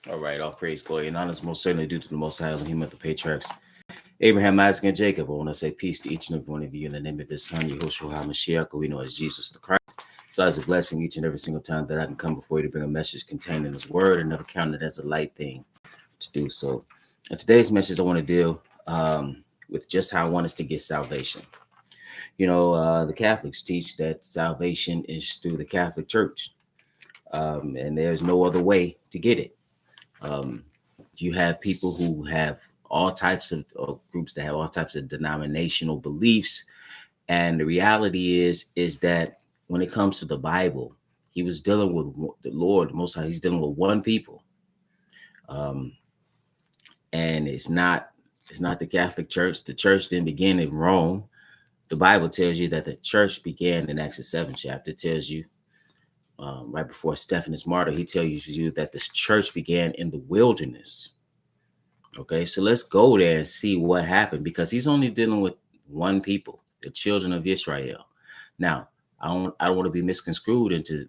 All right, all praise, glory, and honor is most certainly due to the Most High Elohim of the patriarchs, Abraham, Isaac, and Jacob. I want to say peace to each and every one of you in the name of His Son, Yahushua HaMashiach, who we know as Jesus the Christ. So it's a blessing each and every single time that I can come before you to bring a message contained in His Word and never count it as a light thing to do so. In today's message, I want to deal with just how I want us to get salvation. The Catholics teach that salvation is through the Catholic Church, and there's no other way to get it. Um, you have people who have all types of groups that have all types of denominational beliefs, and the reality is that when it comes to the Bible, he was dealing with the Lord, the Most High. He's dealing with one people, um, and it's not the Catholic Church. The church didn't begin in Rome. The Bible tells you that the church began in Acts the 7th chapter. It tells you right before Stephanus martyr, he tells you that this church began in the wilderness. Okay, so let's go there and see what happened, because he's only dealing with one people, the children of Israel. Now, I don't want to be misconstrued into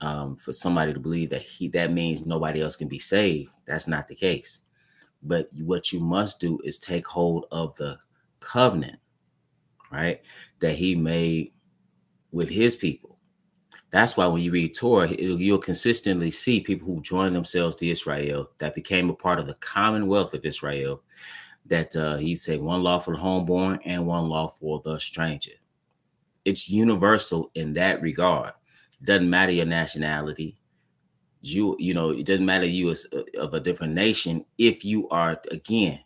for somebody to believe that means nobody else can be saved. That's not the case. But what you must do is take hold of the covenant, right, that he made with his people. That's why when you read Torah, you'll consistently see people who joined themselves to Israel, that became a part of the commonwealth of Israel, that he said one law for the homeborn and one law for the stranger. It's universal in that regard. It doesn't matter your nationality. It doesn't matter you as of a different nation if you are, again,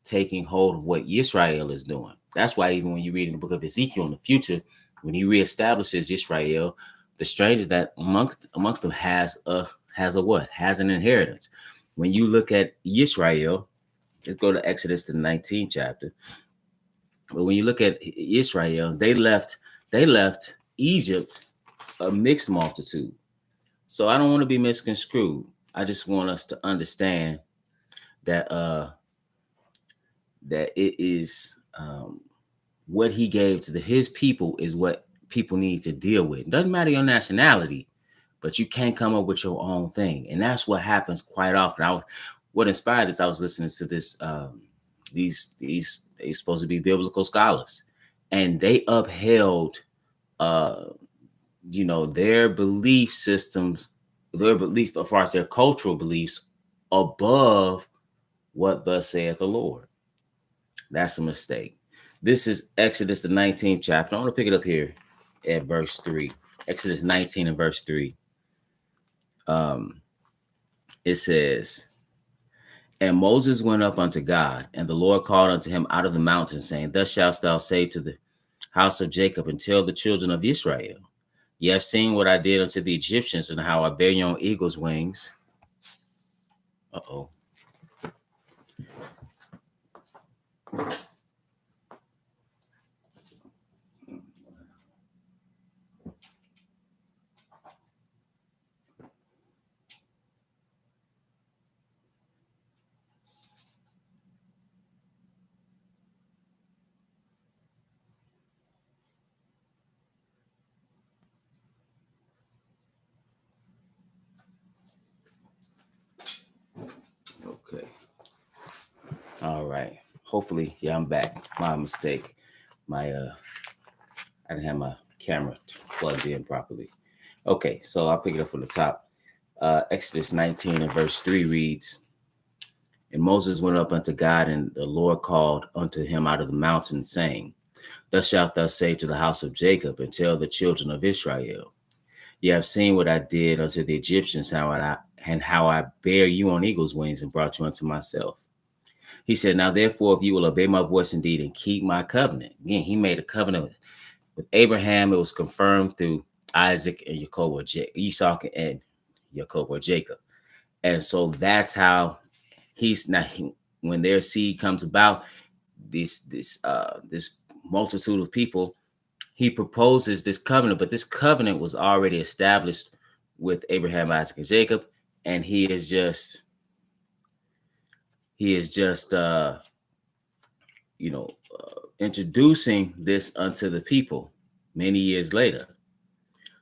taking hold of what Israel is doing. That's why even when you read in the book of Ezekiel in the future, when he reestablishes Israel, the stranger that amongst them has a what? Has an inheritance. When you look at Israel, let's go to Exodus the 19th chapter. But when you look at Israel, they left Egypt a mixed multitude. So I don't want to be misconstrued. I just want us to understand that that it is what he gave to his people is what people need to deal with. It doesn't matter your nationality, but you can't come up with your own thing, and that's what happens quite often. What inspired this? I was listening to this. These they supposed to be biblical scholars, and they upheld, uh, their belief systems, their belief as far as their cultural beliefs, above what thus saith the Lord. That's a mistake. This is Exodus the 19th chapter. I want to pick it up here at verse 3. Exodus 19 and verse 3. It says, "And Moses went up unto God, and the Lord called unto him out of the mountain, saying, Thus shalt thou say to the house of Jacob, and tell the children of Israel, Ye have seen what I did unto the Egyptians, and how I bear you on eagle's wings." Uh-oh. Okay. All right. Hopefully, yeah, I'm back. My mistake. I didn't have my camera plugged in properly. Okay, so I'll pick it up from the top. Exodus 19 and verse 3 reads, "And Moses went up unto God, and the Lord called unto him out of the mountain, saying, Thus shalt thou say to the house of Jacob, and tell the children of Israel, Ye have seen what I did unto the Egyptians, how I bear you on eagle's wings and brought you unto myself. He said, Now therefore, if you will obey my voice indeed and keep my covenant." Again, he made a covenant with Abraham. It was confirmed through Isaac and Jacob, or Esau and Jacob, or Jacob. And so that's how when their seed comes about, this multitude of people, he proposes this covenant, but this covenant was already established with Abraham, Isaac, and Jacob, and he is just introducing this unto the people many years later.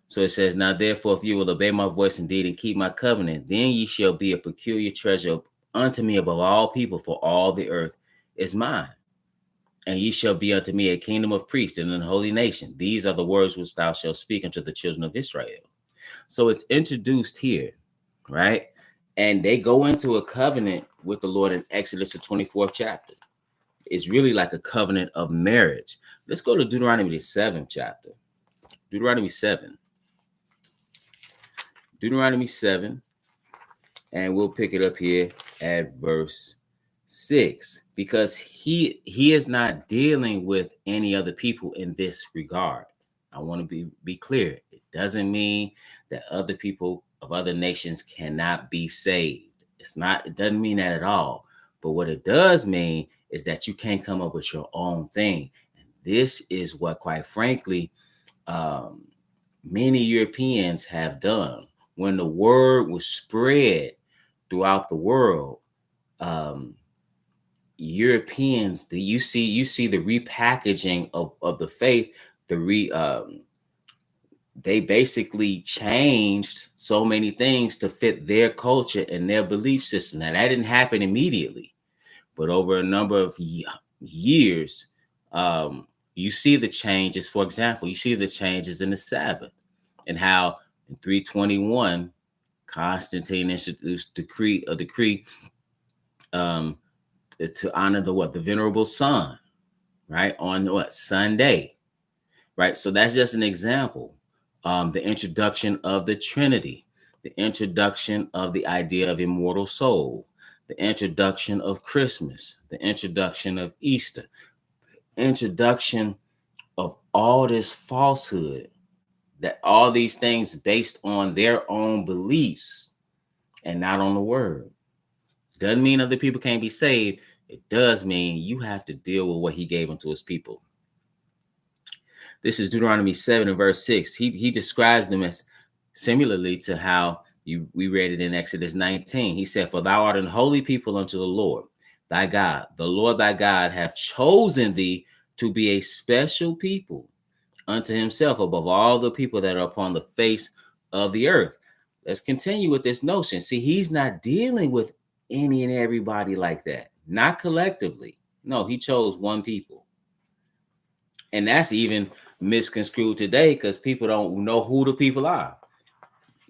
So it says, now therefore, if you will obey my voice indeed and keep my covenant, then ye shall be a peculiar treasure unto me above all people, for all the earth is mine. And ye shall be unto me a kingdom of priests and an holy nation. These are the words which thou shalt speak unto the children of Israel. So it's introduced here, right? And they go into a covenant with the Lord in Exodus, the 24th chapter. It's really like a covenant of marriage. Let's go to Deuteronomy, the 7th chapter. Deuteronomy 7. Deuteronomy 7. And we'll pick it up here at verse 6, because he is not dealing with any other people in this regard. I want to be clear. It doesn't mean that other people of other nations cannot be saved. It doesn't mean that at all. But what it does mean is that you can't come up with your own thing. And this is what, quite frankly, many Europeans have done. When the word was spread throughout the world, Europeans, you see the repackaging of the faith. They basically changed so many things to fit their culture and their belief system. Now that didn't happen immediately, but over a number of years, you see the changes. For example, you see the changes in the Sabbath, and how in 321 Constantine introduced a decree to honor the venerable son, right, on Sunday, right? So that's just an example. The introduction of the Trinity, the introduction of the idea of immortal soul, the introduction of Christmas, the introduction of Easter, introduction of all this falsehood, that all these things based on their own beliefs and not on the word. Doesn't mean other people can't be saved. It does mean you have to deal with what he gave unto his people. This is Deuteronomy 7 and verse 6. He describes them as similarly to how we read it in Exodus 19. He said, for thou art an holy people unto the Lord thy God. The Lord thy God hath chosen thee to be a special people unto himself above all the people that are upon the face of the earth. Let's continue with this notion. See, he's not dealing with any and everybody like that, not collectively. No, he chose one people. And that's even misconstrued today because people don't know who the people are.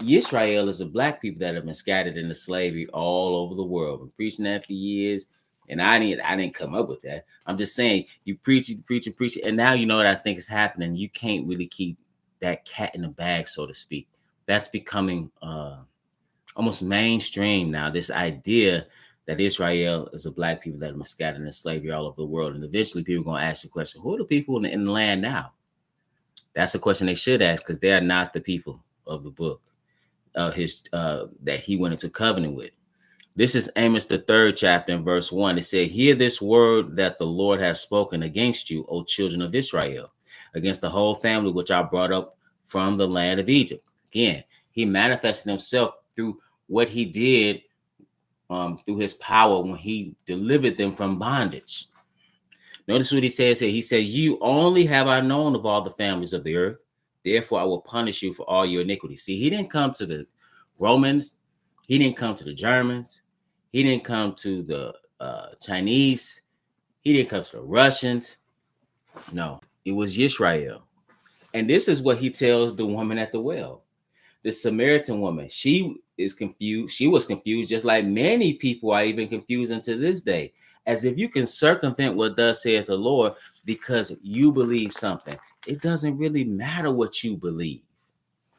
Israel is a black people that have been scattered into slavery all over the world. Been preaching that for years. And I didn't come up with that. I'm just saying you preach, and now you know what I think is happening. You can't really keep that cat in the bag, so to speak. That's becoming almost mainstream now. This idea that Israel is a black people that have been scattered in slavery all over the world, and eventually people are going to ask the question: who are the people in the land now? That's a question they should ask, because they are not the people of the book that he went into covenant with. This is Amos, the 3rd chapter, in verse 1. It said, hear this word that the Lord has spoken against you, O children of Israel, against the whole family which I brought up from the land of Egypt. Again, he manifested himself through what he did through his power when he delivered them from bondage. Notice what he says here. He said, you only have I known of all the families of the earth. Therefore, I will punish you for all your iniquities. See, he didn't come to the Romans. He didn't come to the Germans. He didn't come to the Chinese. He didn't come to the Russians. No, it was Israel. And this is what he tells the woman at the well. The Samaritan woman, she is confused. She was confused, just like many people are even confused unto this day. As if you can circumvent what thus saith the Lord because you believe something. It doesn't really matter what you believe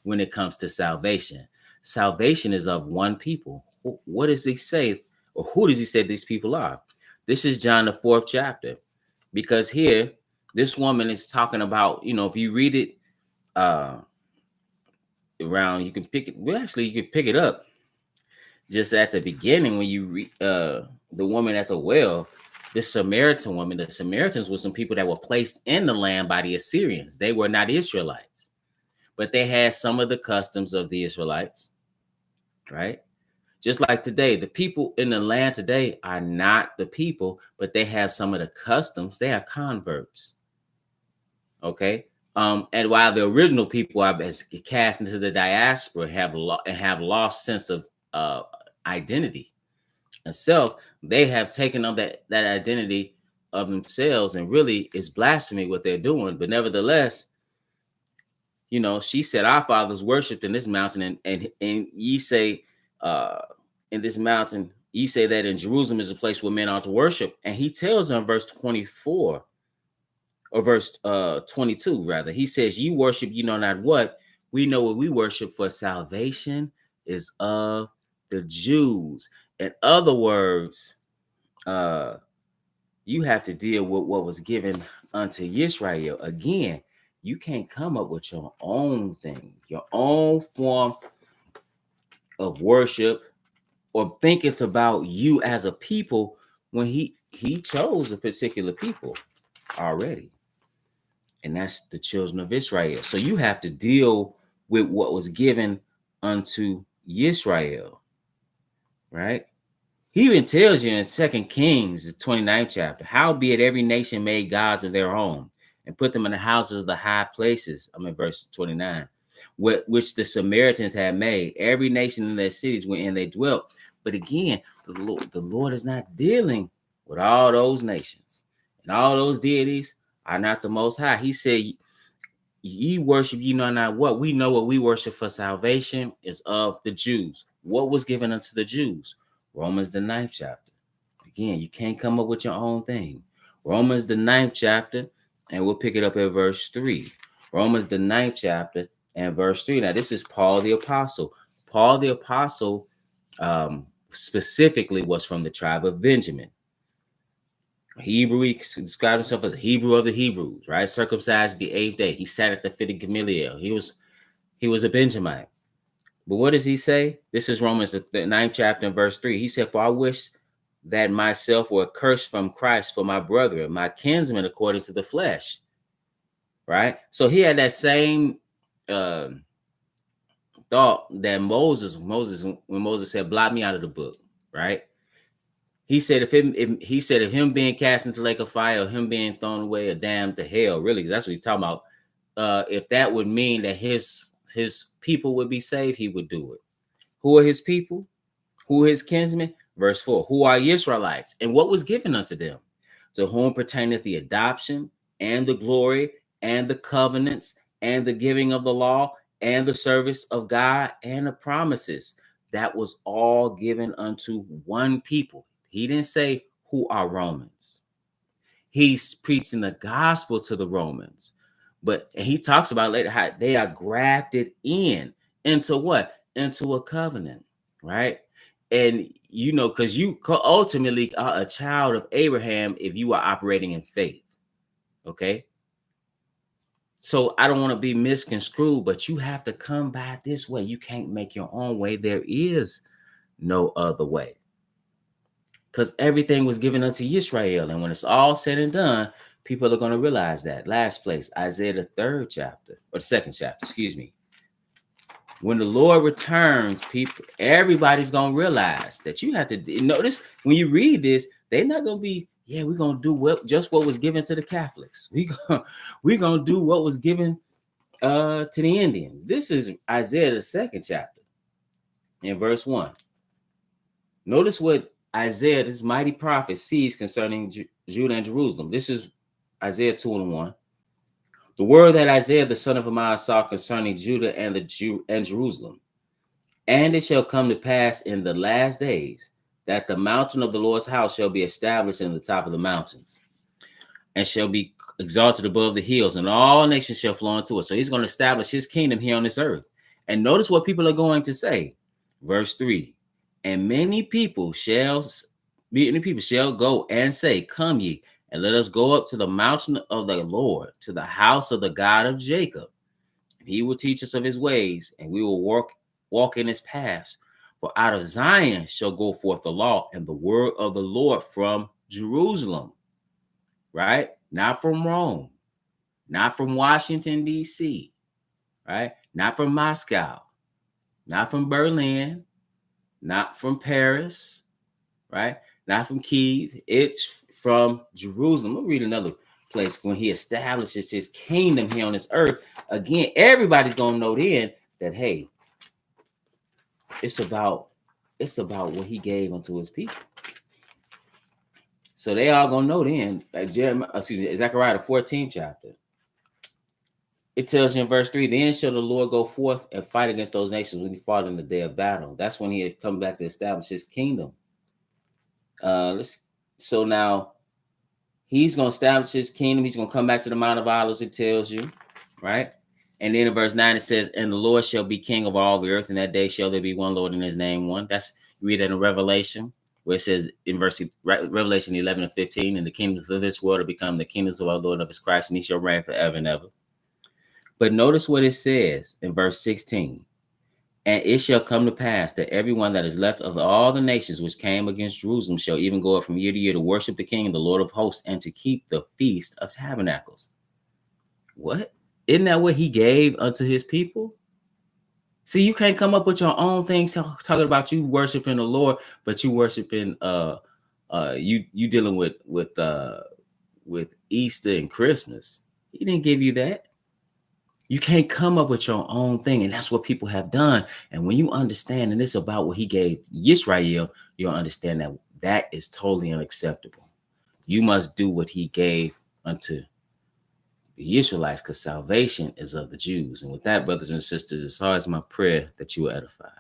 when it comes to salvation. Salvation is of one people. What does he say? Or who does he say these people are? This is John, the 4th chapter. Because here, this woman is talking about, if you read it around, you can pick it. Well, actually, you can pick it up just at the beginning when you read the woman at the well. The Samaritan woman, the Samaritans were some people that were placed in the land by the Assyrians. They were not Israelites, but they had some of the customs of the Israelites, right? Just like today, the people in the land today are not the people, but they have some of the customs. They are converts. Okay. And while the original people have been cast into the diaspora, have lost sense of identity and self, they have taken on that identity of themselves, and really it's blasphemy what they're doing. But nevertheless, she said, our fathers worshipped in this mountain, and ye say, in this mountain, ye say that in Jerusalem is a place where men ought to worship. And he tells them, verse 24, or verse 22 rather, he says, ye worship you know not what, we know what we worship, for salvation is of the Jews. In other words, you have to deal with what was given unto Israel. Again, you can't come up with your own thing, your own form of worship, or think it's about you as a people, when he chose a particular people already, and that's the children of Israel. So you have to deal with what was given unto Israel, right? He even tells you in 2 Kings, the 29th chapter, howbeit every nation made gods of their own, and put them in the houses of the high places. I'm in verse 29, which the Samaritans had made. Every nation in their cities wherein they dwelt. But again, the Lord is not dealing with all those nations. And all those deities are not the Most High. He said, ye worship you know not what. We know what we worship, for salvation is of the Jews. What was given unto the Jews? Romans the 9th chapter. Again, you can't come up with your own thing. Romans the 9th chapter, and we'll pick it up at verse 3. Romans the 9th chapter and verse 3. Now, this is Paul the Apostle. Paul the Apostle specifically was from the tribe of Benjamin. Hebrew, he described himself as a Hebrew of the Hebrews, right? Circumcised the 8th day. He sat at the feet of Gamaliel. He was a Benjamite. But what does he say? This is Romans the 9th chapter and verse 3. He said, for I wish that myself were accursed from Christ for my brethren, my kinsmen according to the flesh. Right? So he had that same thought that Moses, when Moses said, blot me out of the book, right? He said, if him being cast into the lake of fire, or him being thrown away or damned to hell, really, that's what he's talking about. If that would mean that his people would be saved, he would do it. Who are his people? Who are his kinsmen? Verse 4, who are Israelites, and what was given unto them? To whom pertaineth the adoption, and the glory, and the covenants, and the giving of the law, and the service of God, and the promises. That was all given unto one people. He didn't say, who are Romans. He's preaching the gospel to the Romans. But he talks about later how they are grafted into what? Into a covenant, right? And because you ultimately are a child of Abraham if you are operating in faith. Okay. So I don't want to be misconstrued, but you have to come by this way. You can't make your own way. There is no other way. Because everything was given unto Israel. And when it's all said and done, people are going to realize that. Last place, Isaiah the 3rd chapter, or the 2nd chapter, excuse me. When the Lord returns, everybody's going to realize that you have to notice when you read this, they're not going to be, we're going to do just what was given to the Catholics. We're going to do what was given to the Indians. This is Isaiah the 2nd chapter in verse 1. Notice what Isaiah, this mighty prophet, sees concerning Judah and Jerusalem. This is Isaiah 2:1. The word that Isaiah the son of Amoz saw concerning Judah and Jerusalem. And it shall come to pass in the last days that the mountain of the Lord's house shall be established in the top of the mountains, and shall be exalted above the hills, and all nations shall flow into it. So he's going to establish his kingdom here on this earth. And notice what people are going to say. Verse 3. And many people shall go and say, come ye, and let us go up to the mountain of the Lord, to the house of the God of Jacob. And he will teach us of his ways, and we will walk in his paths. For out of Zion shall go forth the law and the word of the Lord from Jerusalem. Right? Not from Rome, not from Washington, D.C., right? Not from Moscow, not from Berlin, not from Paris, right? Not from Kiev. It's from Jerusalem. We'll read another place, when he establishes his kingdom here on this earth, again, everybody's gonna know then that, hey, it's about what he gave unto his people. So they all gonna know then. Zechariah the 14th chapter. It tells you in verse 3, then shall the Lord go forth and fight against those nations when he fought in the day of battle. That's when he had come back to establish his kingdom. So now he's going to establish his kingdom. He's going to come back to the Mount of Olives, it tells you, right? And then in verse 9, it says, and the Lord shall be king of all the earth, and that day shall there be one Lord, and his name one. That's, you read that in Revelation, where it says in Revelation 11 and 15, and the kingdoms of this world will become the kingdoms of our Lord and of his Christ, and he shall reign forever and ever. But notice what it says in verse 16. And it shall come to pass that everyone that is left of all the nations which came against Jerusalem shall even go up from year to year to worship the King, the Lord of hosts, and to keep the feast of tabernacles. What? Isn't that what he gave unto his people? See, you can't come up with your own things talking about you worshiping the Lord, but you worshiping you dealing with Easter and Christmas. He didn't give you that. You can't come up with your own thing, and that's what people have done. And when you understand, and it's about what he gave Yisrael, you'll understand that that is totally unacceptable. You must do what he gave unto the Israelites, because salvation is of the Jews. And with that, brothers and sisters, it's always my prayer that you will edify.